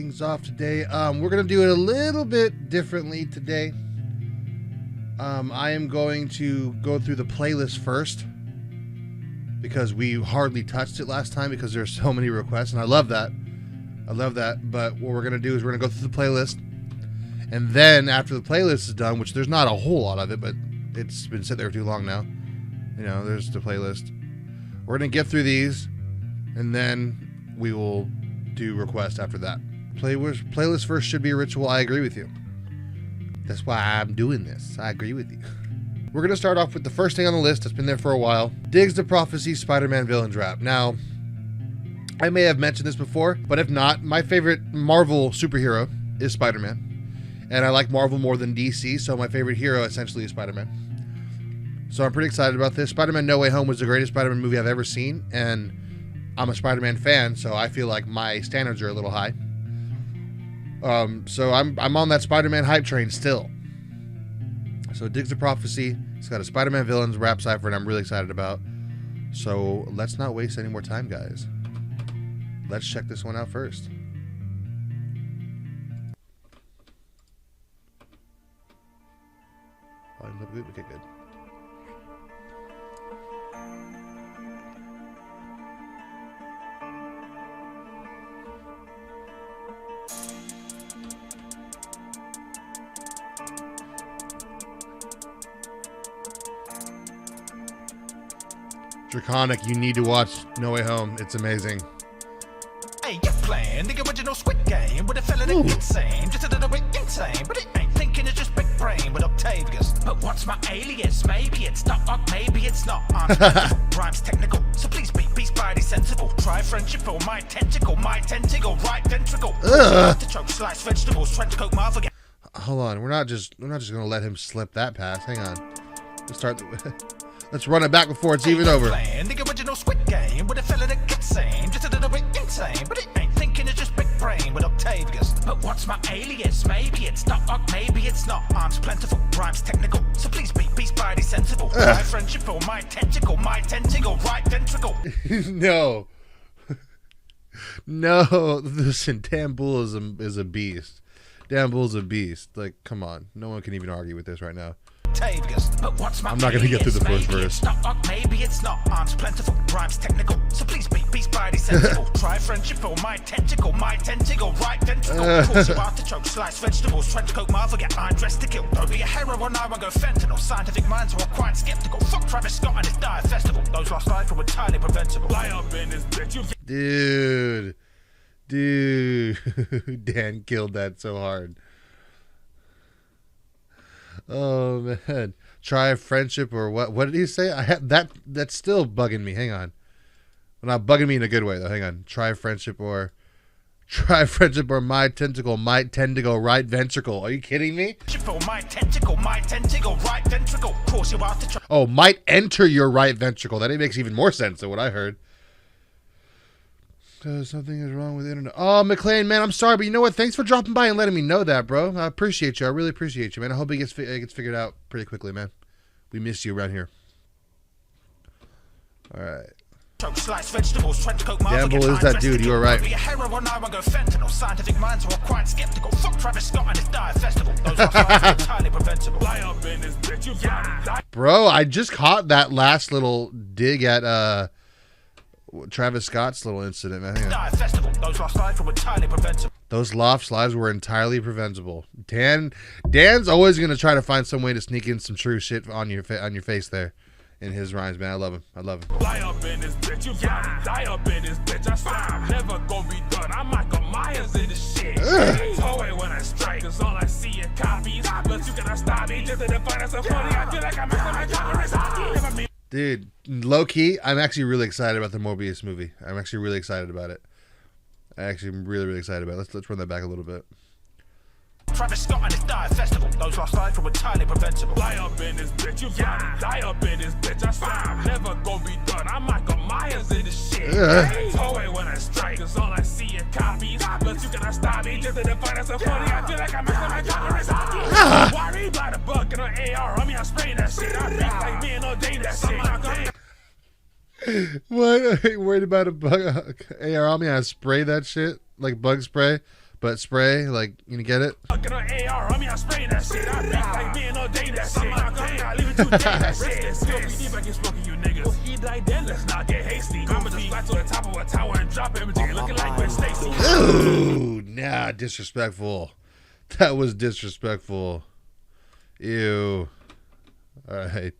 things off today. We're gonna do it a little bit differently today. I am going to go through the playlist first because we hardly touched it last time because there's so many requests, and I love that. But what we're gonna do is we're gonna go through the playlist, and then after the playlist is done, which there's not a whole lot of it, but it's been sitting there too long now. You know, there's the playlist. We're gonna get through these, and then we will do requests after that. Playlist first should be a ritual. I agree with you. That's why I'm doing this. I agree with you. We're going to start off with the first thing on the list that's been there for a while. Diggzdaprophecy Spider-Man Villains Rap. Now, I may have mentioned this before, but if not, my favorite Marvel superhero is Spider-Man. And I like Marvel more than DC, so my favorite hero essentially is Spider-Man. So I'm pretty excited about this. Spider-Man No Way Home was the greatest Spider-Man movie I've ever seen, and I'm a Spider-Man fan, so I feel like my standards are a little high. So I'm on that Spider-Man hype train still. So Diggzdaprophecy, it's got a Spider-Man Villains rap cipher, and I'm really excited about. So let's not waste any more time, guys. Let's check this one out first. Volume's up good? Okay, good. Draconic, you need to watch No Way Home. It's amazing. Hey, you're playing the original Squid Game with a fella that's insane, just a little bit insane, but it ain't thinking, it's just big brain with Octavius. But what's my alias? Maybe it's not, maybe it's not. I'm rhymes technical, so please be spidey sensible. Try friendship for my tentacle, right ventricle. Artichoke, sliced vegetables, trench coat, mother. Hold on, we're not just gonna let him slip that pass. Hang on. Let's start the. Let's run it back before it's even over. Playing the original Squid Game with a fella that gets sane, just a little bit insane, but it ain't thinking, it's just big brain with Octavius. But what's my alias? Maybe it's not, maybe it's not. Arms plentiful, rhymes technical, so please be spidey sensible. My friendship for my tentacle, right ventricle. No. No, listen, Dan Bull is a beast. Dan Bull's a beast. Like, come on. No one can even argue with this right now. But what's my I'm not going to get through the first verse. Maybe it's not. Arms plentiful, rhymes technical, so please be spidey sensible. Try friendship for my tentacle, right ventricle. Course you artichoke, sliced vegetables, trench coat, mother, I'm dressed to kill. Don't be a hero when I won't go fentanyl. Scientific minds are all quite skeptical. Fuck Travis Scott and his diet festival. Those last lives were entirely preventable. Lie up in this bitch. Dude, Dan killed that so hard. Oh man, try friendship or what? What did he say? I have that. That's still bugging me. Hang on, well, not bugging me in a good way though. Hang on. Try friendship or my tentacle might tend to go right ventricle. Are you kidding me? My tentacle, right ventricle. Course you have to. Oh, might enter your right ventricle. That makes even more sense than what I heard. Something is wrong with the internet. Oh, McLean, man, I'm sorry, but you know what? Thanks for dropping by and letting me know that, bro. I appreciate you. I really appreciate you, man. I hope it gets figured out pretty quickly, man. We miss you around here. All right. Gamble is that dude. You are right. Scientific minds are all quite skeptical. Fuck Travis Scott and his diet festival. Those are entirely preventable. Bro, I just caught that last little dig at Travis Scott's little incident, man. Those loft slides were entirely preventable. Dan's always gonna try to find some way to sneak in some true shit on your face there in his rhymes, man. I love him. I love him. Lie up in this bitch, you lie up in this bitch. I swear I'm never gonna be done. I'm Michael Myers in this shit. Toy when I strike, cause all I see is copies. But you cannot stop me just to define us so funny. I feel like I'm making my Dude, low key, I'm actually really excited about the Morbius movie. I'm actually really excited about it. I actually am really, really excited about it. Let's run that back a little bit. Travis Scott and his diet festival. Those last lives were entirely preventable. Lie up in this bitch, you lie up in this bitch. I swear I'm never gonna be done. I'm Michael Myers in this shit. Toy when I strike, cause all I see is copies. But you cannot stop me just to define us so funny. I feel like I'm making my worry about a buck and an AR. I mean, I spray that shit. I beat like me and no day that shit. What? Worried about a bug? AR on me? I spray that shit like bug spray. but spray, like, you get it? Fucking on AR, I mean, I'm spraying that shit. I beat like me and no day that shit. I leave it to that shit. If I get smoking, you niggas. He died then, let's not get hasty. I'ma just fly to the top of a tower and drop everything, looking like Gwen Stacy. Ooh, nah, disrespectful. That was disrespectful. Ew. All right.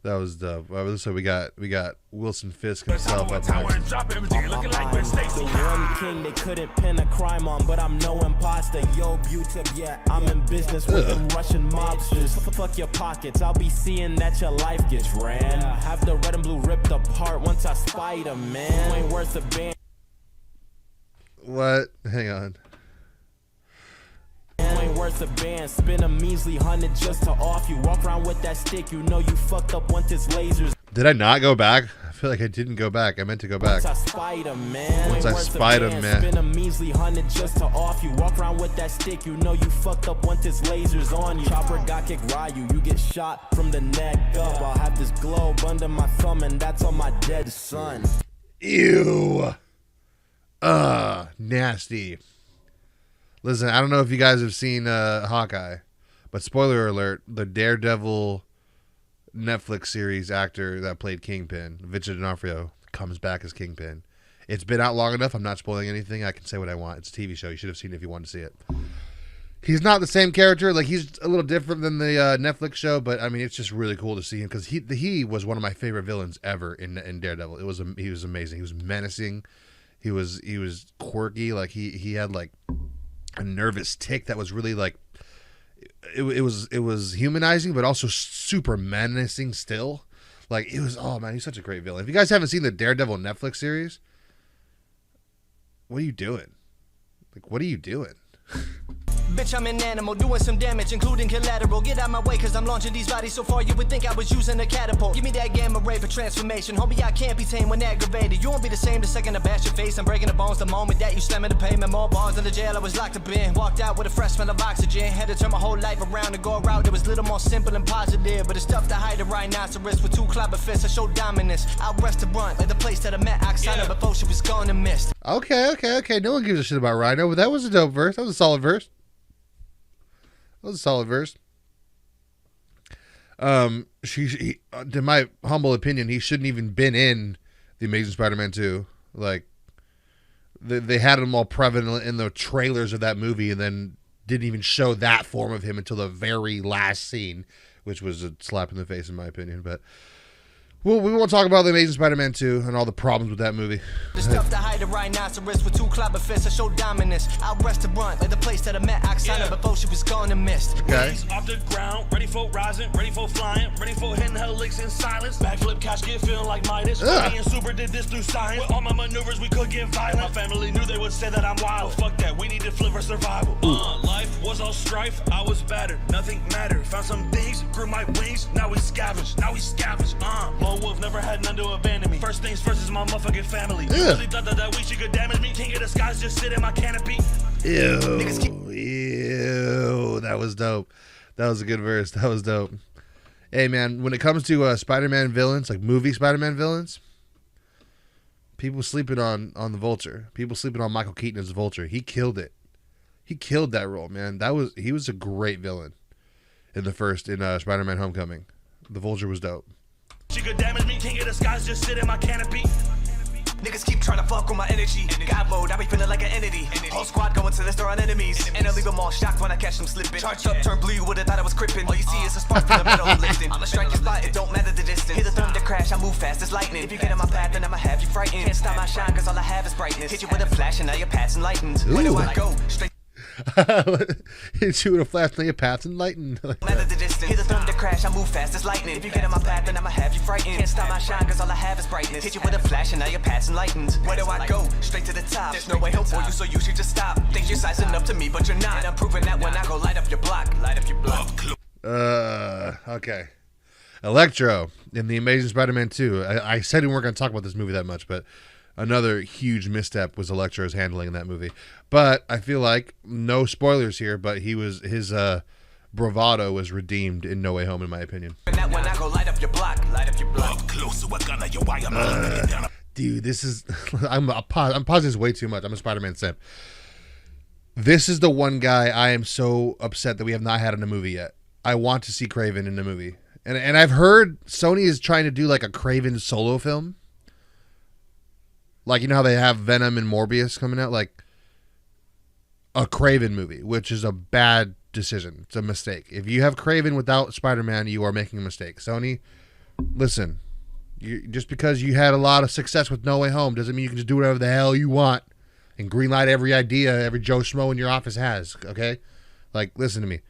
That was dope. All right, so we got Wilson Fisk himself up next. The one king they couldn't pin a crime on, but I'm no imposter. Yo, Vulture, yeah, I'm in business with them Russian mobsters. Fuck your pockets, I'll be seeing that your life gets ran. Have the red and blue ripped apart once I spider, man. Ain't worth a band. What? Hang on. Ain't worth a band, spend a measly 100 just to off you. Walk around with that stick, you know you fucked up once it's lasers. Did I not go back? I feel like I didn't go back. I meant to go back. Once I spider, man. Once I spider, man. Spend a measly 100 just to off you. Walk around with that stick, you know you fucked up once it's lasers on you. Chopper got kick Ryu, you get shot from the neck up. I'll have this globe under my thumb, and that's on my dead son. Ew. Nasty. Listen, I don't know if you guys have seen Hawkeye, but spoiler alert, the Daredevil Netflix series actor that played Kingpin, Victor D'Onofrio, comes back as Kingpin. It's been out long enough. I'm not spoiling anything. I can say what I want. It's a TV show. You should have seen it if you wanted to see it. He's not the same character. Like, he's a little different than the Netflix show, but I mean, it's just really cool to see him because he was one of my favorite villains ever in Daredevil. He was amazing. He was menacing. He was quirky. Like he had like a nervous tick that was really like it was humanizing, but also super menacing still. Like, it was, oh man, he's such a great villain. If you guys haven't seen the Daredevil Netflix series, what are you doing? Like, what are you doing? Bitch, I'm an animal, doing some damage, including collateral. Get out my way, cause I'm launching these bodies so far you would think I was using a catapult. Give me that gamma ray for transformation. Homie, I can't be tamed when aggravated. You won't be the same the second I bash your face. I'm breaking the bones the moment that you slamming the pavement. More bars than the jail I was locked up in. Walked out with a fresh smell of oxygen. Had to turn my whole life around and go a route that was a little more simple and positive. But it's tough to hide a rhinoceros with two clobber fists. I show dominance. Out restaurant, like the place that I met Oksana before she was gone and missed. Okay. No one gives a shit about Rhino, but that was a dope verse. That was a solid verse. That was a solid verse. She, to my humble opinion, he shouldn't even been in the Amazing Spider-Man 2. Like, they had him all prevalent in the trailers of that movie, and then didn't even show that form of him until the very last scene, which was a slap in the face, in my opinion. But well, we won't talk about the Amazing Spider-Man 2 and all the problems with that movie. It's tough to hide a rhinoceros with two clobber fists. I show dominance. Out restaurant, like the place that I met Oksana before she was gone and missed. Okay. Off the ground, ready for rising, ready for flying, ready for hitting her licks in silence. Backflip, cash get feeling like Midas. Me and Super did this through science. With all my maneuvers, we could get violent. My family knew they would say that I'm wild. Fuck that, we need to flip our survival. Life was all strife, I was battered, nothing mattered. Found some things, grew my wings, now we scavenge. Lone wolf never had none to abandon me. First things first is my motherfucking family. You really thought that week she could damage me? King of the skies just sit in my canopy. Ew. That was dope. That was a good verse. That was dope. Hey, man, when it comes to Spider-Man villains, like movie Spider-Man villains, people sleeping on the Vulture. People sleeping on Michael Keaton as the Vulture. He killed it. He killed that role, man. He was a great villain in Spider-Man Homecoming. The Vulture was dope. She could damage me, king of the skies, just sit in my canopy. Niggas keep trying to fuck with my energy. God mode, I be feeling like an entity. Whole squad going to the store on enemies. And I leave them all shocked when I catch them slipping. Charged up, turn blue, you would've thought I was crippin'. All you see is a spark from the metal I'm lifting. I'ma strike your spot, it don't matter the distance. Hit the thunder crash, I move fast as lightning. If you get in my path, then I'ma have you frightened. Can't stop my shine, cause all I have is brightness. Hit you with a flash, and now your path's enlightened. Where do I go? Straight. Hit you with a flash, now your path's enlightened. Matter the distance. Hit the thunder crash, I move fast as lightning. If you get in my path, then I'ma have you frightened. Can't stop my shine, cause all I have is brightness. Hit you with a flash, and now your path's enlightened. Where do I go? Straight to the top. There's no way home for you, so you should just stop. Think you're sizing up to me, but you're not. And I'm proving that when I go light up your block. Light up your block. Okay. Electro in The Amazing Spider-Man 2. I said we weren't going to talk about this movie that much, but another huge misstep was Electro's handling in that movie. But I feel like, no spoilers here, but his bravado was redeemed in No Way Home, in my opinion. Dude, this is... I'm pausing this way too much. I'm a Spider-Man simp. This is the one guy I am so upset that we have not had in a movie yet. I want to see Kraven in a movie. And I've heard Sony is trying to do like a Kraven solo film. Like, you know how they have Venom and Morbius coming out? Like a Kraven movie, which is a bad decision. It's a mistake. If you have Kraven without Spider-Man, you are making a mistake. Sony, listen. Just because you had a lot of success with No Way Home doesn't mean you can just do whatever the hell you want and greenlight every idea every Joe Schmo in your office has, okay? Like, listen to me.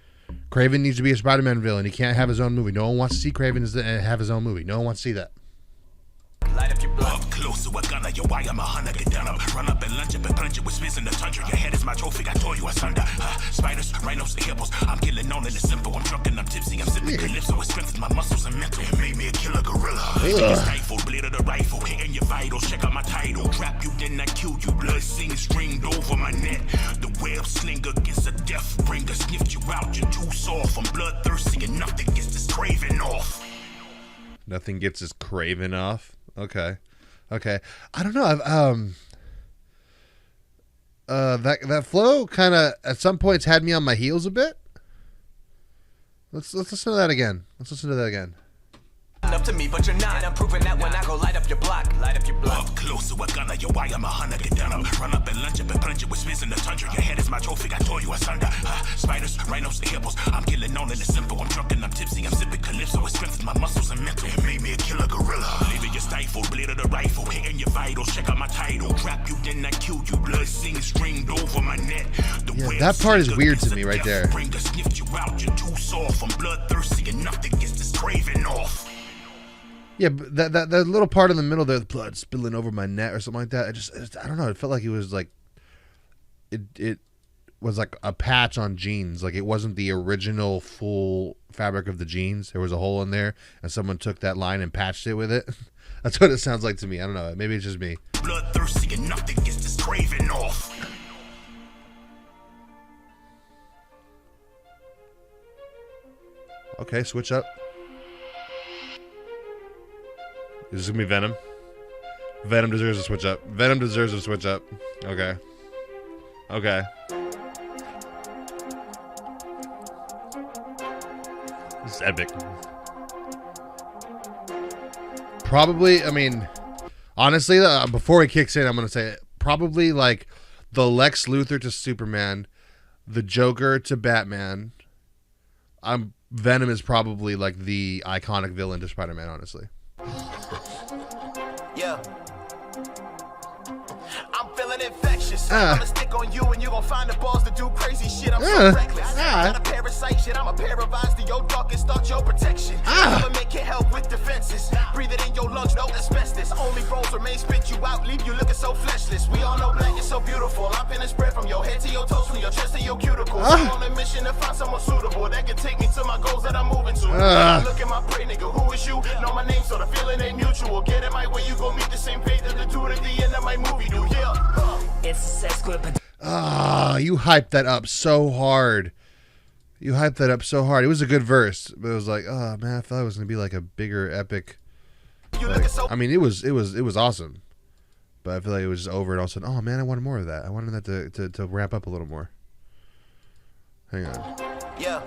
Kraven needs to be a Spider-Man villain. He can't have his own movie. No one wants to see Kraven have his own movie. No one wants to see that. Light up your blood. Up close to a gunner, your why I'm a hunter. Get down up, run up and lunge up and plunge it with spins in the tundra. Your head is my trophy, I tore you asunder. Spiders, rhinos, and hippos. I'm killing on it, it's simple. I'm drunk and I'm tipsy. I'm sipping calypso. It strengthens my muscles and mental. It made me a killer gorilla. Stifle, blade of the rifle, hitting your vitals. Check out my title. Trap you, then I kill you. Blood sings streamed over my neck. The web slinger gets a death bringer. Sniffed you out, you're too soft. I'm bloodthirsty and nothing gets this Kraven off. Nothing gets his Kraven off. Okay. I don't know. That flow kind of at some points had me on my heels a bit. Let's listen to that again. Up to me, but you're not. I'm proving that when I go light up your block. Up close to a gunner, your why I'm a hunter. Get down up, run up and lunge up and plunge it with spins in the tundra. Your head is my trophy, I tore you asunder. Spiders, rhinos, and hippos. I'm killing on it, it's simple. I'm drunk and I'm tipsy. I'm sipping calypso. It strengthens my muscles and mental. It made me a killer gorilla. Leaving your stifle, blade of the rifle, hitting your vitals. Check out my title. Trap you, then I kill you. Blood sings streamed over my neck. That part is weird to me right there. Sniffed you out, you're too soft. I'm bloodthirsty and nothing gets this Kraven off. Yeah, but that little part in the middle there, the blood spilling over my neck or something like that. I don't know. It felt like it was like, it was like a patch on jeans. Like it wasn't the original full fabric of the jeans. There was a hole in there, and someone took that line and patched it with it. That's what it sounds like to me. I don't know. Maybe it's just me. Bloodthirsty and nothing gets this Kraven off. Okay, switch up. Is this gonna be Venom? Venom deserves a switch up. Okay. This is epic. Probably, I mean, honestly, before he kicks in, I'm gonna say probably like the Lex Luthor to Superman, the Joker to Batman. Venom is probably like the iconic villain to Spider-Man, honestly. Yeah. I'm feeling infectious. I'm gonna stick on you and you're gonna find the balls to do crazy shit. I'm so reckless. Not a parasite shit. I'm a paralyzed to your darkest thoughts, your protection. Government can help with defenses. Breathe it in your lungs, no asbestos. Only rolls remain, spit you out, leave you looking so fleshless. We all know black is so beautiful. I'm finna spread from your head to your toes, from your chest to your cuticles. I'm on a mission to find someone suitable that can take me to my goals that I'm moving to. Look at my prey, nigga. Who is you? Know my name, so the feeling ain't mutual. Get in my way, you gon' meet the same fate that the dude at the end of my movie do. Yeah. It's a you hyped that up so hard. It was a good verse, but it was like, oh man, I thought it was gonna be like a bigger epic. I mean, it was awesome, but I feel like it was just over, and all of a sudden, oh man, I wanted more of that. I wanted that to ramp up a little more. Hang on. Yeah.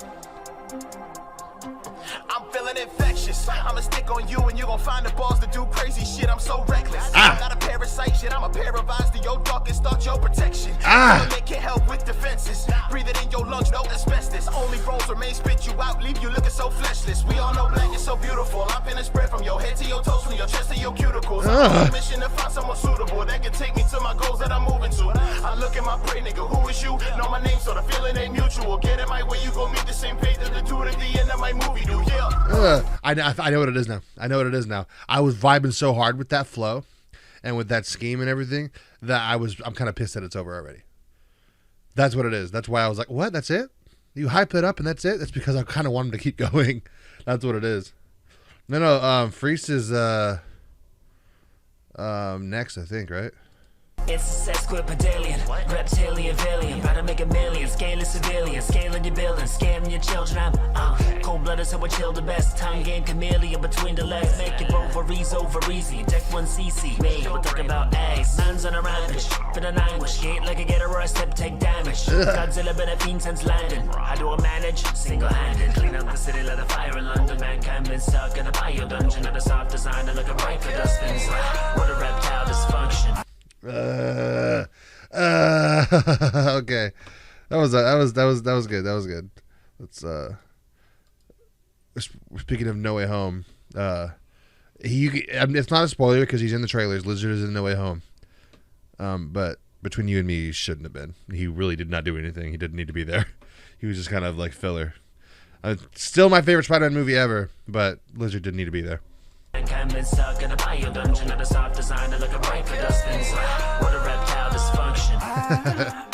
I'm feeling infectious. I'ma stick on you and you gon' find the balls to do crazy shit. I'm so reckless. I'm not a parasite shit. I'm a paralyzed to your darkest thoughts, your protection. Government can help with defenses. Breathe it in your lungs, no asbestos. Only rolls remain, spit you out, leave you looking so fleshless. We all know black is so beautiful. I'm finna spread from your head to your toes, from your chest to your cuticles. I'm on a mission to find someone suitable that can take me to my goals that I'm moving to. I look at my prey, nigga. Who is you? Know my name, so the feeling ain't mutual. Get in my way, you gon' meet the same fate that the dude at the end of my movie do. Yeah. I know what it is now. I was vibing so hard with that flow and with that scheme and everything that I'm kind of pissed that it's over already. That's what it is. That's why I was like, what? That's it? You hype it up and that's it? That's because I kind of wanted to keep going. That's what it is. No, Freeced is next, I think, right? It's a sesquipedalian, reptilian, valiant, about to make a million, scaling civilian, scaling your building, scaring your children. I'm cold-blooded, so I chill the best. Time game chameleon between the legs, make it over breeze over easy. Deck 1cc, me, we're talking about eggs. Man's on a rampage, fit an anguish. Gate like a getter or a step, take damage. Godzilla been a fiend since landing. How do I manage? Single-handed. Clean up the city, let the fire in London. Mankind been stuck in a bio dungeon. Of the soft design and looking right for dustbins. What a reptile dysfunction. Okay. That was good. That was good. Let's speaking of No Way Home, it's not a spoiler because he's in the trailers. Lizard is in No Way Home. But between you and me, he shouldn't have been. He really did not do anything. He didn't need to be there. He was just kind of like filler. Still my favorite Spider-Man movie ever, but Lizard didn't need to be there. Mankind been stuck in a bio dungeon. Of the soft design and looking right for dustbins. What a reptile dysfunction.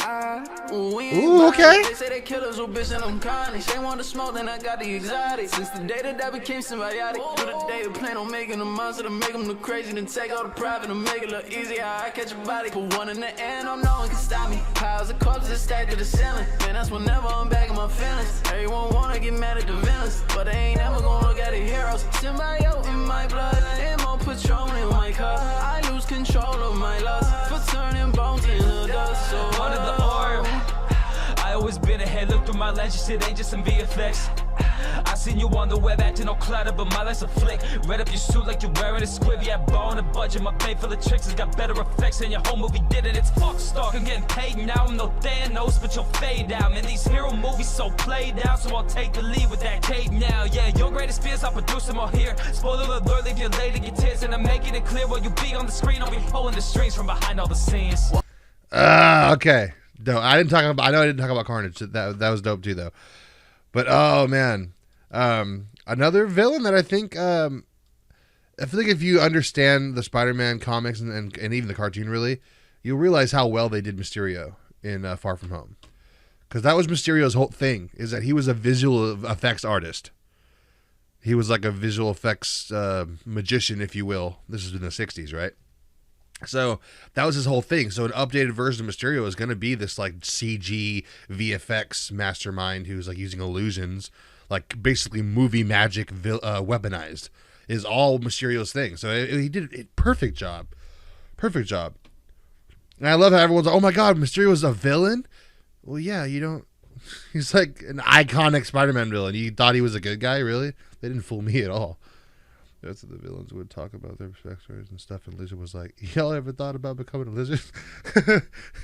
Ooh, okay. They say they killers with bitch and I'm Carnage. They want to smoke, then I got the exotic. Since the day that I became symbiotic, to the day we plan on making a monster to make them look crazy, then take all the private and make it look easy. How I catch a body, put one in the air, no one can stop me. Piles of corpses stacked to the ceiling. Man, that's whenever I'm back in my feelings. Everyone wanna get mad at the villains, but they ain't never gonna look at the heroes. Symbiote in my blood, ammo Patron in my cup. I lose control of my lust for turning bones into dust. So One of the orb. I always been ahead, look through my lens, your shit ain't just some VFX. I seen you on the web acting all clutter, but my life's a flick. Red up your suit like you're wearing a squib. Yeah, ball on a budget, my pay full of tricks has got better effects than your whole movie did it. It's fuck stock, I'm getting paid now. I'm no Thanos, but you'll fade out. Man, these hero movies so played out, so I'll take the lead with that cake now. Yeah, your greatest fears, I'll produce them all here. Spoiler alert, leave you later, get tears, and I'm making it clear while you be on the screen. I'll be pulling the strings from behind all the scenes. Okay. No, I didn't talk about. I know I didn't talk about Carnage. That was dope too, though. But oh man, another villain that I think I feel like if you understand the Spider-Man comics and even the cartoon, really, you'll realize how well they did Mysterio in Far From Home, because that was Mysterio's whole thing, is that he was a visual effects artist. He was like a visual effects magician, if you will. This is in the '60s, right? So that was his whole thing. So an updated version of Mysterio is going to be this like CG VFX mastermind who's like using illusions, like basically movie magic weaponized, is all Mysterio's thing. So he did a perfect job. Perfect job. And I love how everyone's like, oh my God, Mysterio is a villain? Well, yeah, you don't. He's like an iconic Spider-Man villain. You thought he was a good guy? Really? They didn't fool me at all. That's what the villains would talk about their backstories and stuff. And Lizard was like, y'all ever thought about becoming a lizard?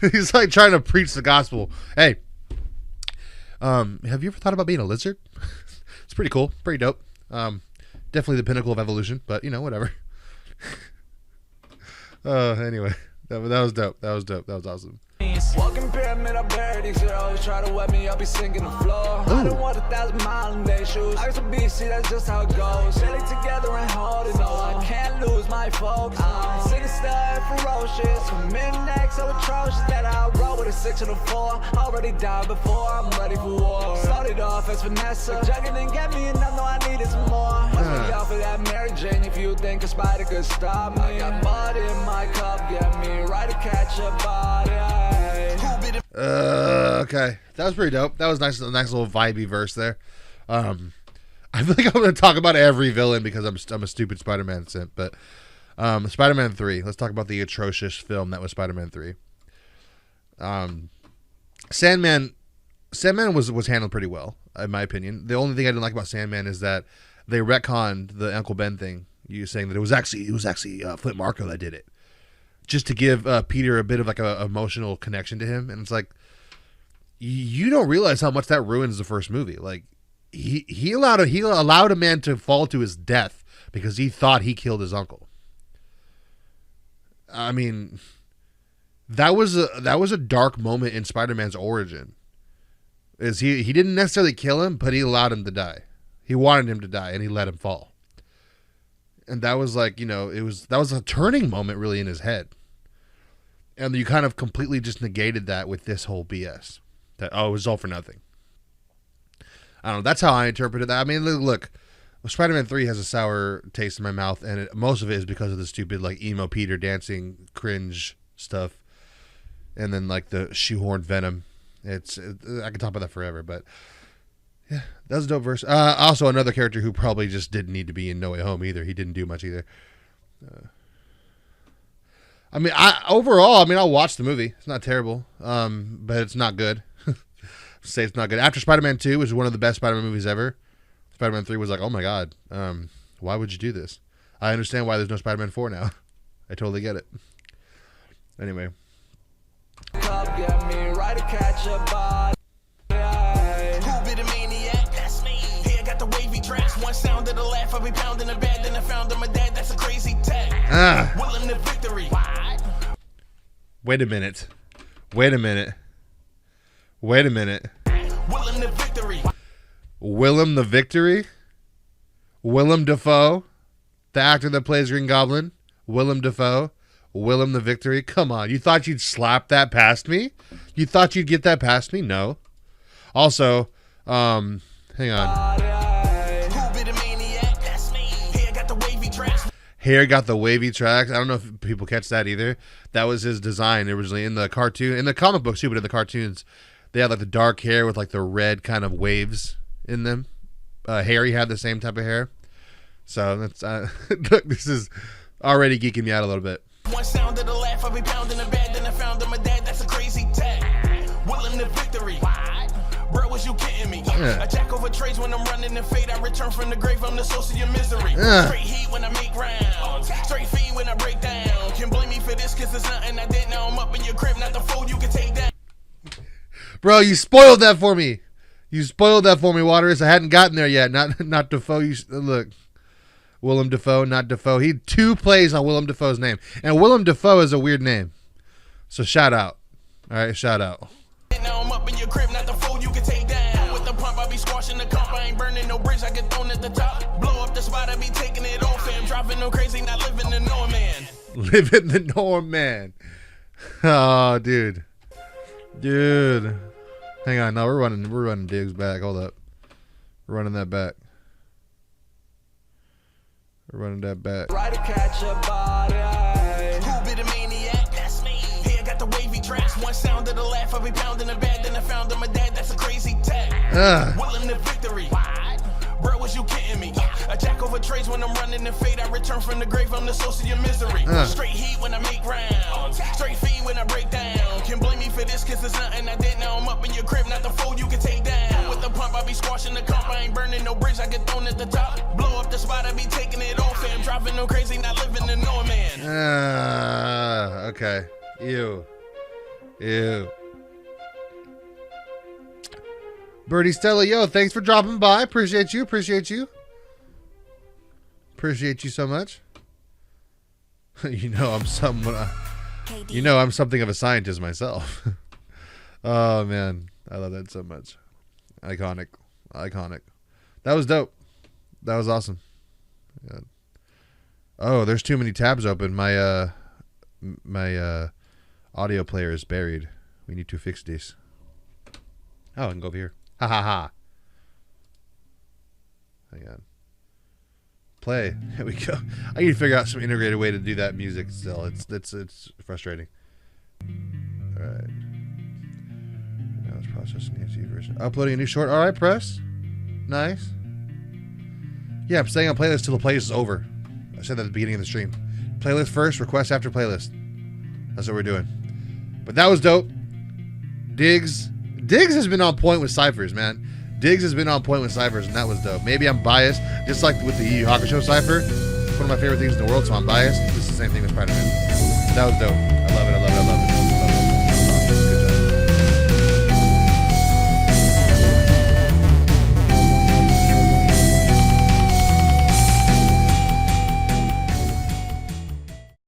He's like trying to preach the gospel. Hey, have you ever thought about being a lizard? It's pretty cool. Pretty dope. Definitely the pinnacle of evolution, but you know, whatever. Anyway, that was dope. That was awesome. Walking pyramid, I buried these girls. Try to wet me, I'll be sinking the floor. I don't want 1,000 mile in their shoes. I used to be, see, that's just how it goes. Really together and holding on. I can't lose my folks. Sinister and ferocious. From next, so atrocious that I roll with a 6 and a 4. Already died before, I'm ready for war. Started off as Vanessa. Jugging and get me, and I know I needed some more. Must be off of that Mary Jane if you think a spider could stop me. I got mud in my cup, get me right to catch a body. Okay, that was pretty dope. That was nice, a nice little vibey verse there. I feel like I'm going to talk about every villain because I'm a stupid Spider-Man simp. But Spider-Man 3. Let's talk about the atrocious film that was Spider-Man 3. Sandman was handled pretty well, in my opinion. The only thing I didn't like about Sandman is that they retconned the Uncle Ben thing. You saying that it was actually Flint Marko that did it, just to give Peter a bit of like a emotional connection to him. And it's like, you don't realize how much that ruins the first movie. Like he allowed a man to fall to his death because he thought he killed his uncle. I mean, that was a dark moment in Spider-Man's origin. Is he didn't necessarily kill him, but he allowed him to die. He wanted him to die, and he let him fall. And that was like, that was a turning moment really in his head. And you kind of completely just negated that with this whole BS. That, it was all for nothing. I don't know. That's how I interpreted that. I mean, look, Spider-Man 3 has a sour taste in my mouth, and most of it is because of the stupid, like, emo Peter dancing cringe stuff. And then, like, the shoehorned Venom. I can talk about that forever, but yeah, that was a dope verse. Also, another character who probably just didn't need to be in No Way Home either. He didn't do much either. I mean, I'll watch the movie. It's not terrible, but it's not good. Say it's not good. After Spider-Man 2, which is one of the best Spider-Man movies ever, Spider-Man 3 was like, oh my god, why would you do this? I understand why there's no Spider-Man 4 now. I totally get it. Anyway. Come get me right to catch a body. Who be the maniac? That's me. Here I got the wavy tracks. One sound of the laugh, I be pounding the bed. Then I found my dad. That's a crazy tag. Willing the victory. Wait a minute. Wait a minute. Wait a minute. Willing the victory. Willem the Victory? Willem Dafoe? The actor that plays Green Goblin? Willem Dafoe? Willem the Victory? Come on. You thought you'd slap that past me? You thought you'd get that past me? No. Also, hang on. Who be the maniac? That's me. Here I got the wavy tracks. Hair got the wavy tracks. I don't know if people catch that either. That was his design originally in the cartoon. In the comic books too, but in the cartoons, they had like the dark hair with like the red kind of waves in them. Harry had the same type of hair. So that's look, this is already geeking me out a little bit. One sound of the laugh, I be pounding the bed. Then I found my dad. That's a crazy tag. Willing the victory. Bro, was you kidding me? Yeah. A jack over trades when I'm running the fade. I return from the grave. I'm the source of your misery. Straight heat when I make rounds. Straight feed when I break down. Can blame me for this, cause there's nothing I did. Now I'm up in your crib, not the fold you can take down. Bro, you spoiled that for me. You spoiled that for me, Waters. I hadn't gotten there yet. Not Dafoe. Look. Willem Dafoe, not Dafoe. He had 2 plays on Willem Dafoe's name. And Willem Dafoe is a weird name. So shout out. All right, shout out. Now I'm up in your crib, not the fold you can take down. With the pump, I be squashing the comp. I ain't burning no bridge, I get thrown at the top. Blow up the spot, I be taking it off. I'm driving no crazy, not living the norm, man. Living the norm, man. Oh, dude. Dude. Hang on. No, we're running Diggs back. Hold up. We're running that back. We're running that back. Right to catch a body. Who be the maniac? That's me. Here I got the wavy tracks. One sound of the laugh, I be pounding the bed. Then I found my dad. That's a crazy tag. Willing the victory. Bro, was you kidding me? A jack over trades when I'm running the fade. I return from the grave. I'm the source of your misery. Straight heat when I make rounds. Straight feed when I break down. Can blame me for this, cause there's nothing I did. Now I'm up in your crib, not the fold you can take down. With the pump, I be squashing the comp. I ain't burning no bridge, I get thrown at the top. Blow up the spot, I be taking it off. I'm driving no crazy, not living the norm, man. Okay. Ew. Birdie Stella, yo, thanks for dropping by. Appreciate you. Appreciate you so much. I'm something of a scientist myself. Oh man, I love that so much. Iconic. That was dope. That was awesome. Yeah. Oh, there's too many tabs open. My audio player is buried. We need to fix this. Oh, I can go over here. Ha ha ha. Hang on. Play. Here we go. I need to figure out some integrated way to do that music still. It's frustrating. All right. Now let's process the NC version. Uploading a new short. All right, press. Nice. Yeah, I'm staying on playlist till the playlist is over. I said that at the beginning of the stream. Playlist first, request after playlist. That's what we're doing. But that was dope. Diggs has been on point with ciphers, man. Diggs has been on point with ciphers, and that was dope. Maybe I'm biased, just like with the Yu Yu Hakusho cipher. It's one of my favorite things in the world, so I'm biased. It's the same thing with Spider-Man. That was dope. I love it.